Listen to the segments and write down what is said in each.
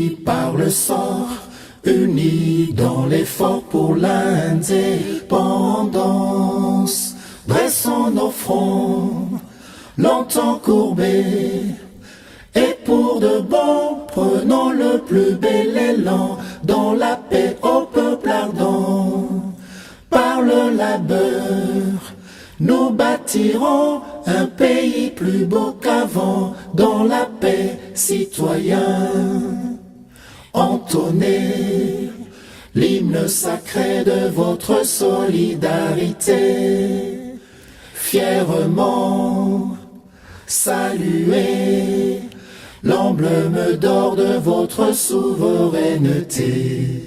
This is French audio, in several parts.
Unis par le sang, unis dans l'effort pour l'indépendance. Dressons nos fronts, longtemps courbés, et pour de bon, prenons le plus bel élan dans la paix au peuple ardent. Par le labeur, nous bâtirons un pays plus beau qu'avant, dans la paix, citoyen. Entonnez l'hymne sacré de votre solidarité. Fièrement, saluez l'emblème d'or de votre souveraineté.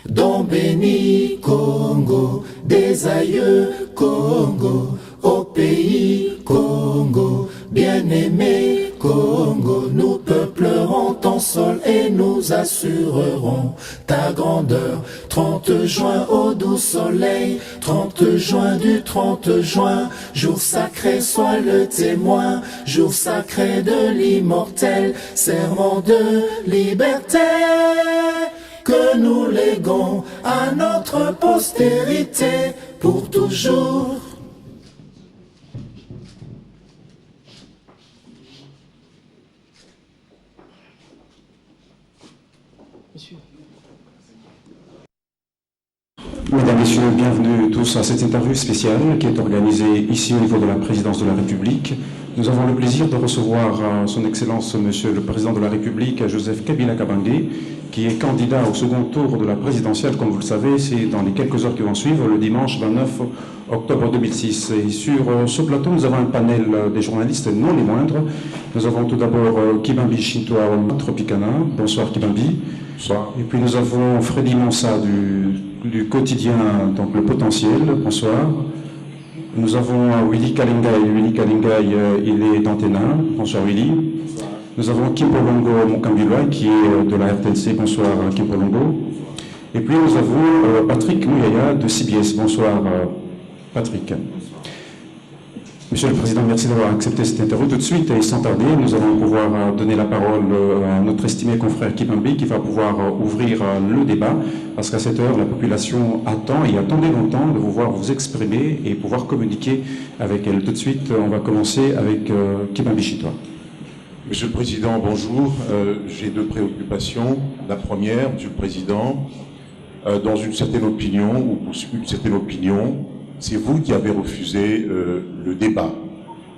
Don béni Congo, des aïeux Congo, au pays Congo, bien-aimé Congo, nous peuplerons ton sol et nous assurerons ta grandeur. 30 juin au doux soleil, 30 juin du 30 juin, jour sacré soit le témoin, jour sacré de l'immortel, serment de liberté que nous léguons à notre postérité pour toujours. Mesdames, Messieurs, bienvenue tous à cette interview spéciale qui est organisée ici au niveau de la Présidence de la République. Nous avons le plaisir de recevoir Son Excellence Monsieur le Président de la République, Joseph Kabila Kabange, qui est candidat au second tour de la présidentielle. Comme vous le savez, c'est dans les quelques heures qui vont suivre, le dimanche 29 octobre 2006. Et sur ce plateau, nous avons un panel des journalistes non les moindres. Nous avavons tout d'abord Kibambi Shintoa Tropicana. Bonsoir Kibambi. Bonsoir. Et puis nous avons Freddy Mansa du quotidien, donc Le Potentiel. Bonsoir. Nous avons Willy Kalingai. Willy Kalingai, il est d'Antena. Bonsoir Willy. Bonsoir. Nous avons Kim Polongo Mukambilwa qui est de la RTNC. Bonsoir Kim Polongo. Et puis nous avons Patrick Mouyaya de CBS. Bonsoir Patrick. Bonsoir. Monsieur le Président, merci d'avoir accepté cette interview. Tout de suite et sans tarder, nous allons pouvoir donner la parole à notre estimé confrère Kibambi qui va pouvoir ouvrir le débat, parce qu'à cette heure, la population attend et attendait longtemps de vous voir vous exprimer et pouvoir communiquer avec elle. Tout de suite, on va commencer avec Kibambi Chitois. Monsieur le Président, bonjour. J'ai deux préoccupations. La première, Monsieur le Président, dans une certaine opinion, ou pour une certaine opinion, c'est vous qui avez refusé le débat.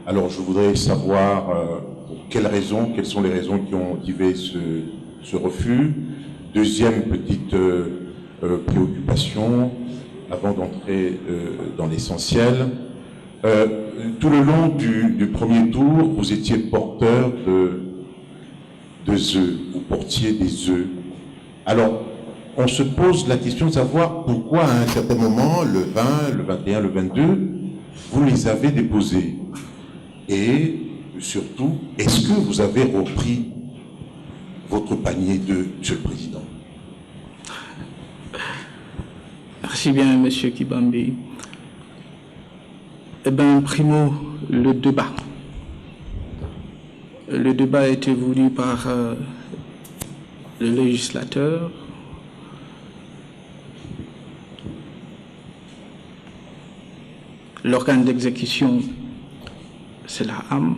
Alors je voudrais savoir pour quelles raisons, quelles sont les raisons qui ont motivé ce refus. Deuxième petite préoccupation, avant d'entrer dans l'essentiel. Tout le long du premier tour, vous étiez porteur de œufs, vous portiez des œufs. Alors, on se pose la question de savoir pourquoi à un certain moment, le 20, le 21, le 22, vous les avez déposés. Et surtout, est-ce que vous avez repris votre panier d'œufs, Monsieur le Président? Merci bien, Monsieur Kibambi. Eh bien, primo, le débat. Le débat a été voulu par le législateur. L'organe d'exécution, c'est la âme.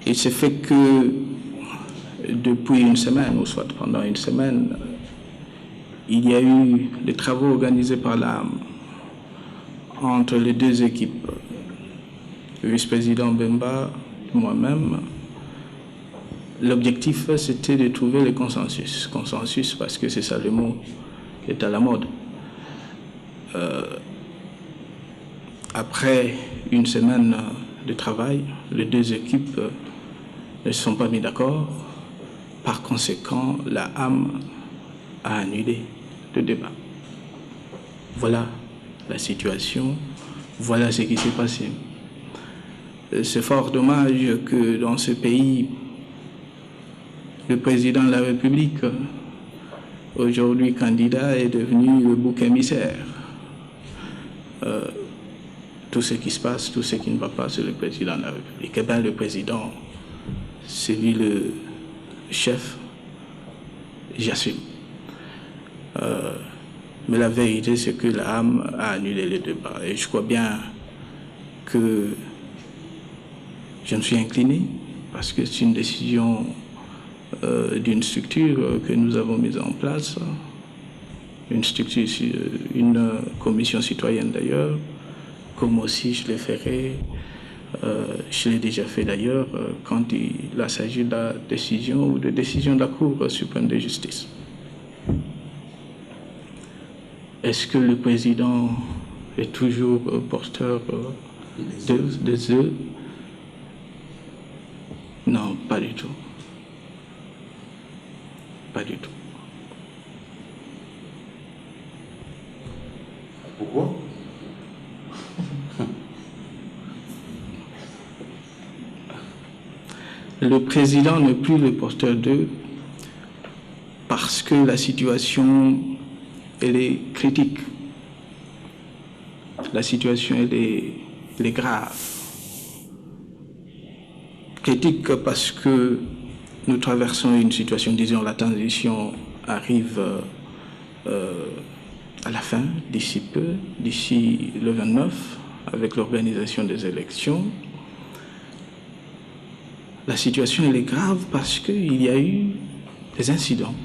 Il s'est fait que depuis une semaine, ou soit pendant une semaine, il y a eu des travaux organisés par l'âme entre les deux équipes, le vice-président Bemba, moi-même. L'objectif, c'était de trouver le consensus. Consensus, parce que c'est ça le mot qui est à la mode. Après une semaine de travail, les deux équipes ne se sont pas mis d'accord. Par conséquent, la âme a annulé le débat. Voilà la situation, voilà ce qui s'est passé. C'est fort dommage que dans ce pays, le président de la République, aujourd'hui candidat, est devenu le bouc émissaire. Tout ce qui se passe, tout ce qui ne va pas, c'est le président de la République. Eh bien, le président, c'est lui chef, j'assume. Mais la vérité, c'est que la AM a annulé le débat. Et je crois bien que je me suis incliné, parce que c'est une décision d'une structure que nous avons mise en place, une structure, une commission citoyenne d'ailleurs, comme aussi je l'ai fait, je l'ai déjà fait d'ailleurs quand il s'agit de la décision ou de décision de la Cour suprême de justice. Est-ce que le président est toujours porteur des œufs? Non, pas du tout. Pas du tout. Pourquoi? Le président n'est plus le porteur d'eux parce que la situation, elle est critique. La situation, elle est grave. Critique parce que nous traversons une situation, disons, la transition arrive à la fin, d'ici peu, d'ici le 29, avec l'organisation des élections. La situation, elle est grave parce qu'il y a eu des incidents.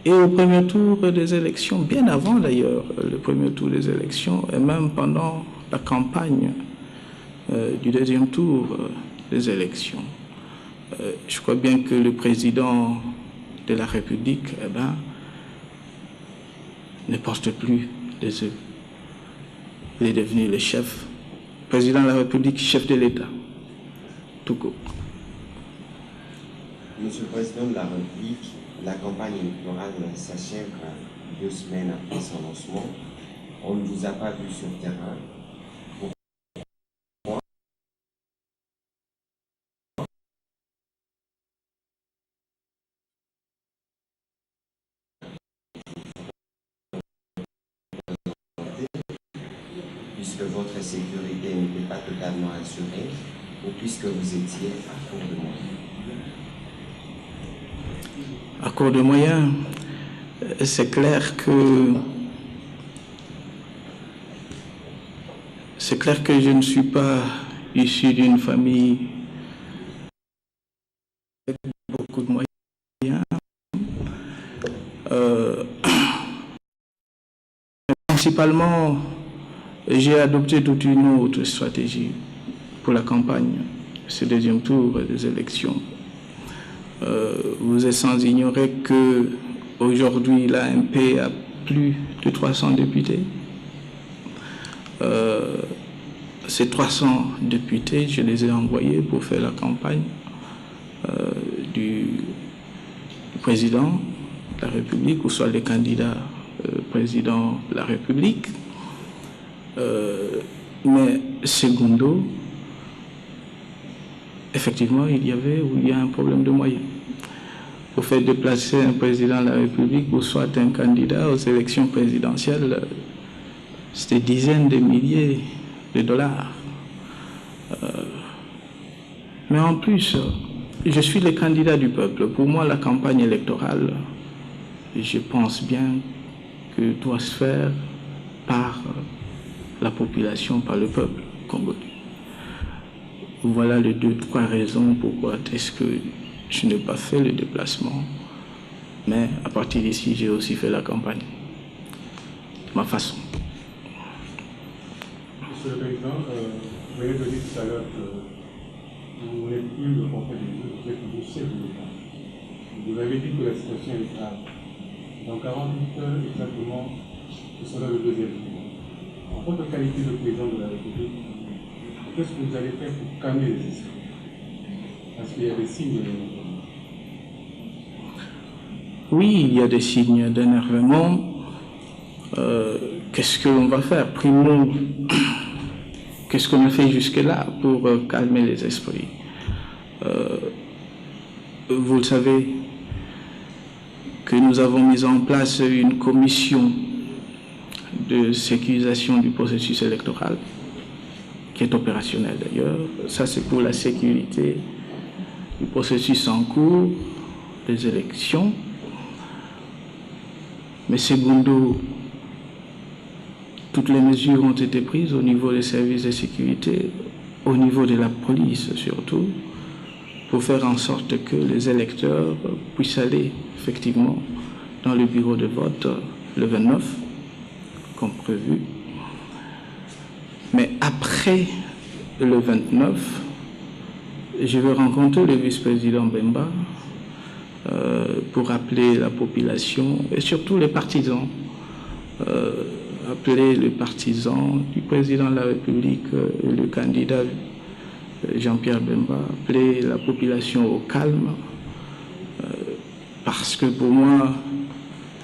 Et au premier tour des élections, bien avant d'ailleurs, le premier tour des élections, et même pendant la campagne du deuxième tour des élections, je crois bien que le président de la République, ne porte plus les œufs. Il est devenu le chef, président de la République, chef de l'État, tout court. Monsieur le Président de la République, la campagne électorale s'achève 2 semaines après son lancement. On ne vous a pas vu sur le terrain. Pourquoi? Puisque votre sécurité n'était pas totalement assurée, ou puisque vous étiez à court de moyens. À court de moyens, c'est clair que je ne suis pas issu d'une famille avec beaucoup de moyens. Principalement, j'ai adopté toute une autre stratégie pour la campagne, ce deuxième tour des élections. Vous êtes sans ignorer qu'aujourd'hui, l'AMP a plus de 300 députés. Ces 300 députés, je les ai envoyés pour faire la campagne du président de la République, ou soit les candidats président de la République. Mais secondo, effectivement, il y a un problème de moyens. Pour faire déplacer un président de la République ou soit un candidat aux élections présidentielles, c'est des dizaines de milliers de dollars. Mais en plus, je suis le candidat du peuple. Pour moi, la campagne électorale, je pense bien que doit se faire par la population, par le peuple congolais. Voilà les 2-3 raisons pourquoi est-ce que je n'ai pas fait le déplacement. Mais à partir d'ici, j'ai aussi fait la campagne. De ma façon. Monsieur le Président, vous venez de dire tout à l'heure que vous n'êtes plus le porteur des œufs, vous êtes le chef de l'État. Vous avez dit que la situation est grave. Dans 48 heures exactement, ce sera le deuxième tour. En votre qualité de président de la République, qu'est-ce que vous allez faire pour calmer les esprits? Parce qu'il y a des signes d'énervement. Oui, il y a des signes d'énervement. Qu'est-ce qu'on va faire? Primo, qu'est-ce qu'on a fait jusque-là pour calmer les esprits? Vous le savez que nous avons mis en place une commission de sécurisation du processus électoral, qui est opérationnel d'ailleurs. Ça, c'est pour la sécurité du processus en cours des élections. Mais secondo, toutes les mesures ont été prises au niveau des services de sécurité, au niveau de la police surtout, pour faire en sorte que les électeurs puissent aller effectivement dans le bureau de vote le 29, comme prévu. Mais après le 29, je vais rencontrer le vice-président Bemba pour appeler la population et surtout les partisans, appeler les partisans du président de la République, le candidat Jean-Pierre Bemba, appeler la population au calme, parce que pour moi,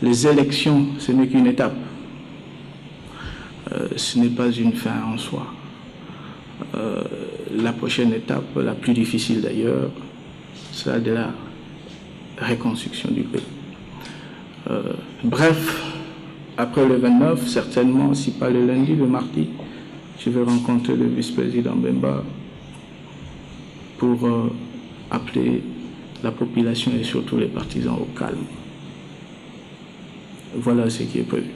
les élections, ce n'est qu'une étape. Ce n'est pas une fin en soi. La prochaine étape, la plus difficile d'ailleurs, c'est de la reconstruction du pays. Bref, après le 29, certainement, si pas le lundi, le mardi, je vais rencontrer le vice-président Bemba pour appeler la population et surtout les partisans au calme. Voilà ce qui est prévu.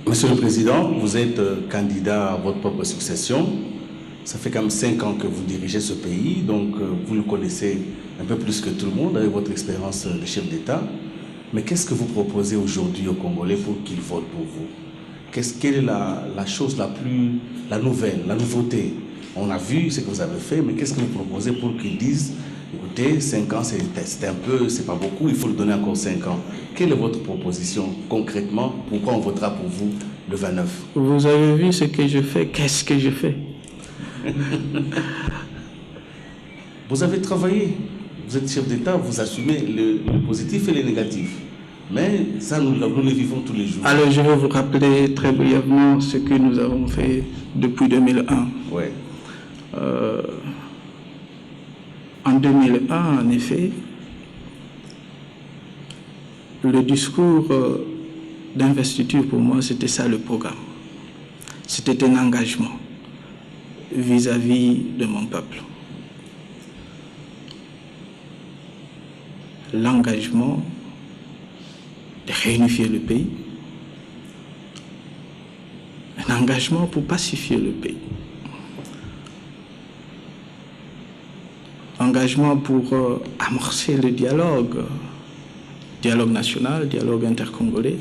Monsieur le Président, vous êtes candidat à votre propre succession. Ça fait quand même 5 ans que vous dirigez ce pays, donc vous le connaissez un peu plus que tout le monde avec votre expérience de chef d'État. Mais qu'est-ce que vous proposez aujourd'hui aux Congolais pour qu'ils votent pour vous? Quelle est la chose la nouveauté? On a vu ce que vous avez fait, mais qu'est-ce que vous proposez pour qu'ils disent, écoutez, 5 ans c'est un peu, c'est pas beaucoup, il faut le donner encore 5 ans. Quelle est votre proposition concrètement? Pourquoi on votera pour vous le 29? Vous avez vu ce que je fais, qu'est-ce que je fais? Vous avez travaillé, vous êtes chef d'État, vous assumez le positif et le négatif. Mais ça, nous le vivons tous les jours. Alors, je vais vous rappeler très brièvement ce que nous avons fait depuis 2001. Ouais. En 2001, en effet, le discours d'investiture, pour moi, c'était ça le programme. C'était un engagement vis-à-vis de mon peuple. L'engagement de réunifier le pays, un engagement pour pacifier le pays, engagement pour amorcer le dialogue national, dialogue intercongolais,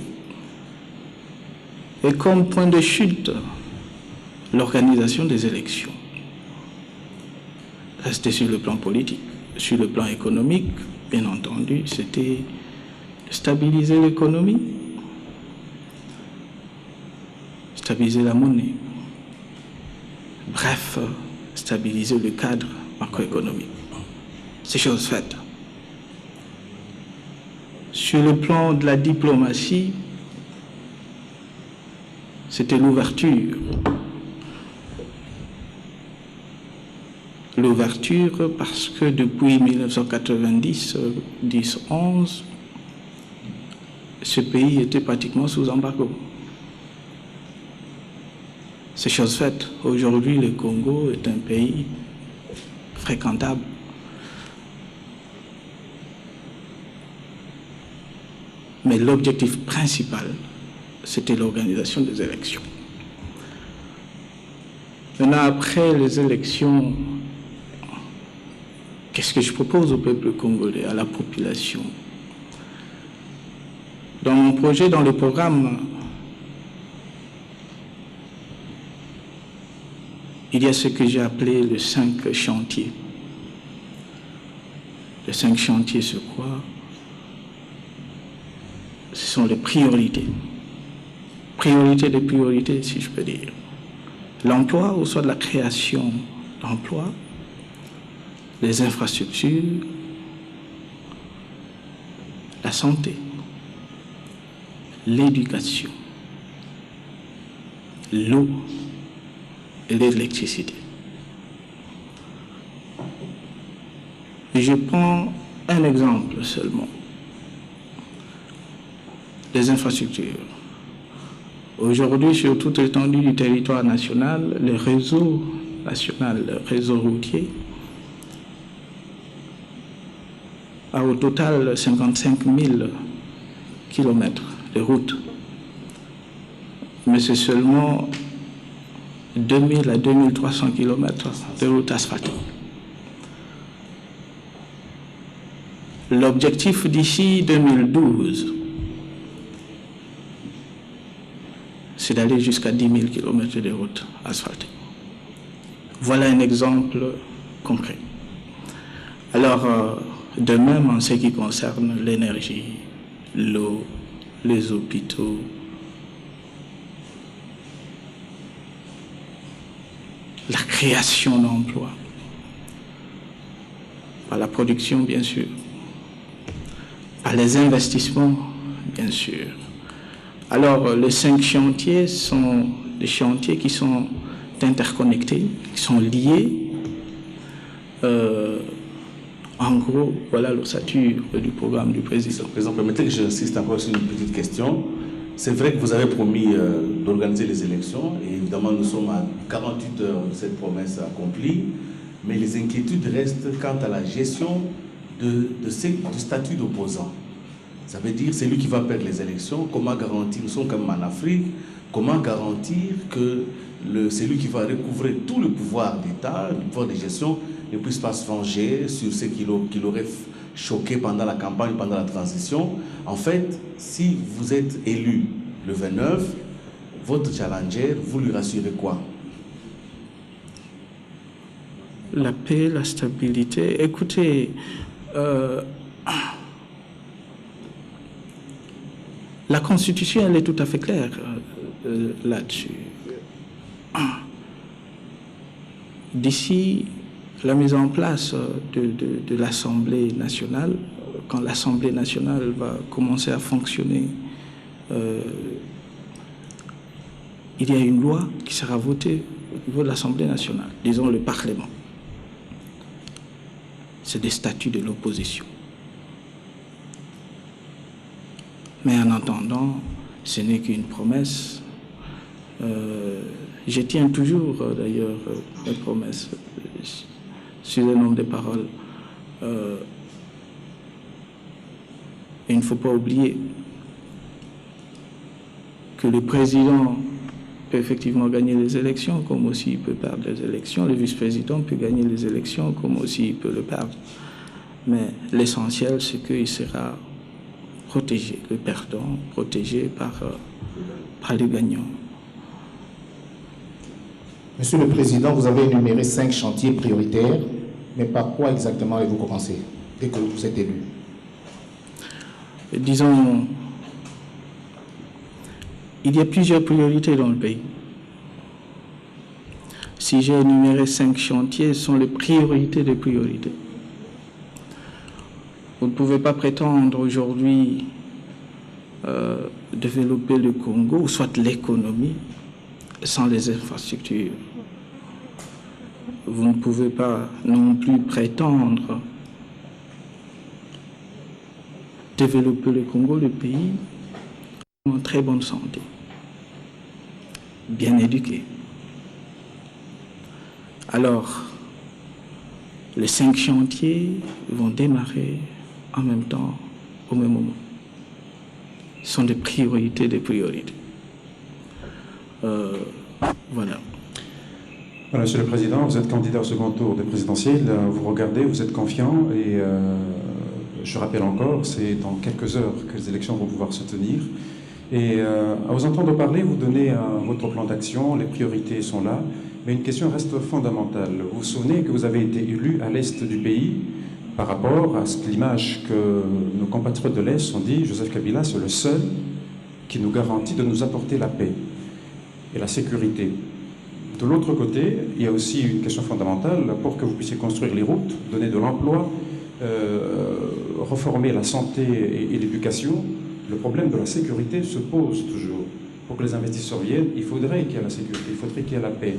et comme point de chute, l'organisation des élections. C'était sur le plan politique. Sur le plan économique, bien entendu, c'était de stabiliser l'économie, stabiliser la monnaie, bref, stabiliser le cadre macroéconomique. C'est chose faite. Sur le plan de la diplomatie, c'était l'ouverture. L'ouverture parce que depuis 1990-11, ce pays était pratiquement sous embargo. C'est chose faite. Aujourd'hui, le Congo est un pays fréquentable. Mais l'objectif principal, c'était l'organisation des élections. Maintenant, après les élections, qu'est-ce que je propose au peuple congolais, à la population? Dans mon projet, dans le programme, il y a ce que j'ai appelé les 5 chantiers. Les 5 chantiers, c'est quoi? Ce sont les priorités. Priorité des priorités, si je peux dire. L'emploi, ou soit de la création d'emplois, les infrastructures, la santé, l'éducation, l'eau et l'électricité. Je prends un exemple seulement. Les infrastructures. Aujourd'hui, sur toute l'étendue du territoire national, le réseau national, le réseau routier, a au total 55 000 kilomètres de routes. Mais c'est seulement 2000 à 2300 kilomètres de routes asphaltées. L'objectif d'ici 2012, c'est d'aller jusqu'à 10 000 kilomètres de routes asphaltées. Voilà un exemple concret. Alors, de même en ce qui concerne l'énergie, l'eau, les hôpitaux, la création d'emplois, par la production bien sûr, par les investissements bien sûr. Alors les 5 chantiers sont des chantiers qui sont interconnectés, qui sont liés. En gros, voilà l'ossature du programme du président. Président, permettez que j'insiste encore sur une petite question. C'est vrai que vous avez promis d'organiser les élections et évidemment nous sommes à 48 heures de cette promesse accomplie, mais les inquiétudes restent quant à la gestion du statut d'opposant. Ça veut dire c'est lui qui va perdre les élections. Comment garantir, nous sommes quand même en Afrique, comment garantir que c'est lui qui va recouvrer tout le pouvoir d'État, le pouvoir de gestion, ne puisse pas se venger sur ce qu'il aurait choqué pendant la campagne, pendant la transition. En fait, si vous êtes élu le 29, votre challenger, vous lui rassurez quoi? La paix, la stabilité. Écoutez, la Constitution, elle est tout à fait claire là-dessus. D'ici la mise en place de l'Assemblée nationale, quand l'Assemblée nationale va commencer à fonctionner, il y a une loi qui sera votée au niveau de l'Assemblée nationale, disons le Parlement. C'est des statuts de l'opposition. Mais en attendant, ce n'est qu'une promesse. Je tiens toujours d'ailleurs mes promesses sur le nombre de paroles. Il ne faut pas oublier que le président peut effectivement gagner les élections, comme aussi il peut perdre les élections. Le vice-président peut gagner les élections, comme aussi il peut le perdre. Mais l'essentiel, c'est qu'il sera protégé, le perdant, protégé par le gagnant. Monsieur le Président, vous avez énuméré 5 chantiers prioritaires, mais par quoi exactement allez-vous commencer dès que vous êtes élu? Disons, il y a plusieurs priorités dans le pays. Si j'ai énuméré 5 chantiers, ce sont les priorités des priorités. Vous ne pouvez pas prétendre aujourd'hui développer le Congo, ou soit l'économie, sans les infrastructures. Vous ne pouvez pas non plus prétendre développer le Congo, le pays, en très bonne santé, bien éduqué. Alors, les 5 chantiers vont démarrer en même temps, au même moment. Ce sont des priorités des priorités. Voilà. Voilà, Monsieur le Président, vous êtes candidat au second tour des présidentielles. Vous regardez, vous êtes confiant et je rappelle encore, c'est dans quelques heures que les élections vont pouvoir se tenir. Et à vous entendre parler, vous donnez votre plan d'action, les priorités sont là, mais une question reste fondamentale. Vous vous souvenez que vous avez été élu à l'est du pays par rapport à l'image que nos compatriotes de l'Est ont dit, Joseph Kabila, c'est le seul qui nous garantit de nous apporter la paix et la sécurité. De l'autre côté, il y a aussi une question fondamentale pour que vous puissiez construire les routes, donner de l'emploi, reformer la santé et l'éducation. Le problème de la sécurité se pose toujours. Pour que les investisseurs viennent, il faudrait qu'il y ait la sécurité, il faudrait qu'il y ait la paix.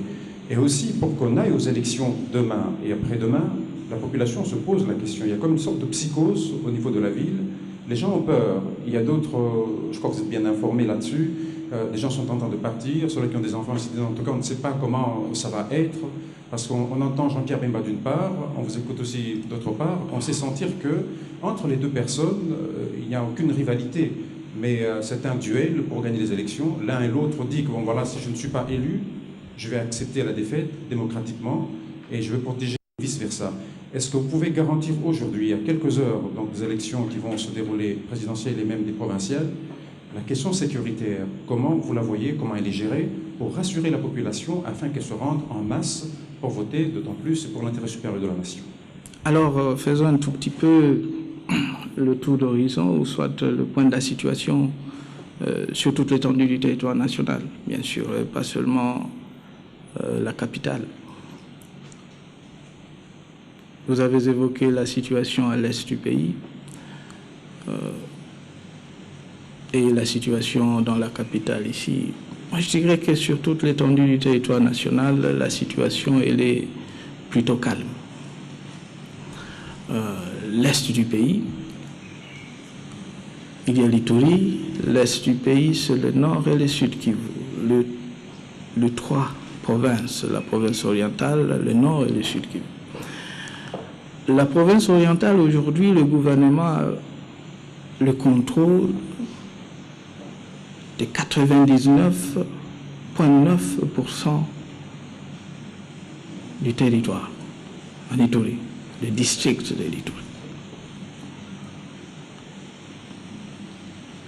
Et aussi, pour qu'on aille aux élections demain et après-demain, la population se pose la question. Il y a comme une sorte de psychose au niveau de la ville. Les gens ont peur. Il y a d'autres, je crois que vous êtes bien informés là-dessus, les gens sont en train de partir, ceux qui ont des enfants, en tout cas on ne sait pas comment ça va être, parce qu'on entend Jean-Pierre Bemba d'une part, on vous écoute aussi d'autre part, on sait sentir que entre les deux personnes, il n'y a aucune rivalité, mais c'est un duel pour gagner les élections. L'un et l'autre dit que bon voilà, si je ne suis pas élu, je vais accepter la défaite démocratiquement et je vais protéger vice-versa. Est-ce que vous pouvez garantir aujourd'hui, à quelques heures donc, des élections qui vont se dérouler présidentielles et même des provinciales, la question sécuritaire, comment vous la voyez, comment elle est gérée pour rassurer la population afin qu'elle se rende en masse pour voter, d'autant plus pour l'intérêt supérieur de la nation? Alors, faisons un tout petit peu le tour d'horizon, ou soit le point de la situation sur toute l'étendue du territoire national, bien sûr, pas seulement la capitale. Vous avez évoqué la situation à l'est du pays et la situation dans la capitale ici. Moi, je dirais que sur toute l'étendue du territoire national, la situation, elle est plutôt calme. L'est du pays, il y a l'Ituri. L'est du pays, c'est le nord et le sud Kivu. Les trois provinces, la province orientale, le nord et le sud Kivu. La province orientale, aujourd'hui, le gouvernement a le contrôle de 99,9% du territoire en Ituri, le district de l'Ituri.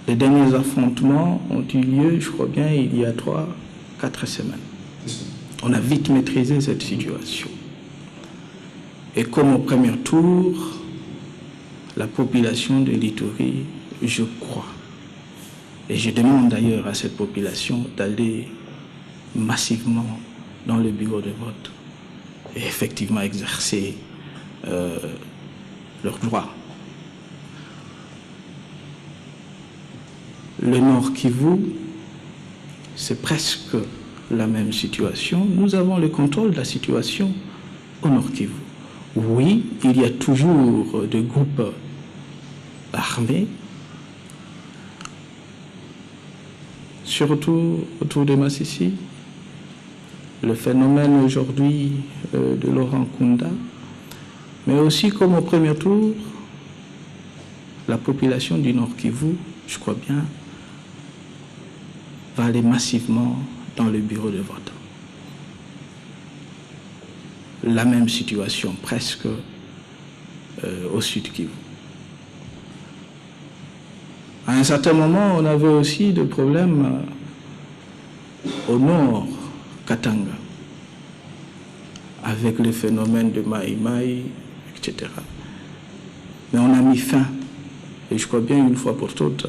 Les derniers affrontements ont eu lieu, je crois bien, il y a 3-4 semaines. On a vite maîtrisé cette situation. Et comme au premier tour, la population de l'Ituri, je crois, et je demande d'ailleurs à cette population d'aller massivement dans le bureau de vote et effectivement exercer leurs droits. Le Nord Kivu, c'est presque la même situation. Nous avons le contrôle de la situation au Nord Kivu. Oui, il y a toujours des groupes armés, surtout autour de Massissi. Le phénomène aujourd'hui de Laurent Kunda, mais aussi comme au premier tour, la population du Nord Kivu, je crois bien, va aller massivement dans le bureau de vote. La même situation presque au sud Kivu. À un certain moment, on avait aussi des problèmes au nord Katanga, avec le phénomène de Maï Maï, etc. Mais on a mis fin, et je crois bien une fois pour toutes,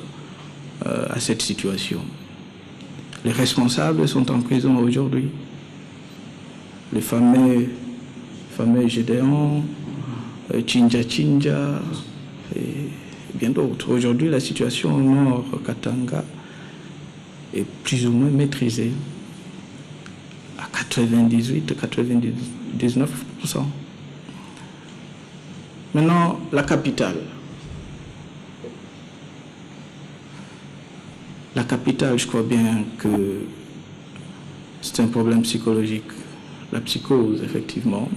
à cette situation. Les responsables sont en prison aujourd'hui. Les fameux Gédéon, Chinja Chinja, et bien d'autres. Aujourd'hui, la situation au nord Katanga est plus ou moins maîtrisée à 98-99%. Maintenant, la capitale. La capitale, je crois bien que c'est un problème psychologique. La psychose, effectivement.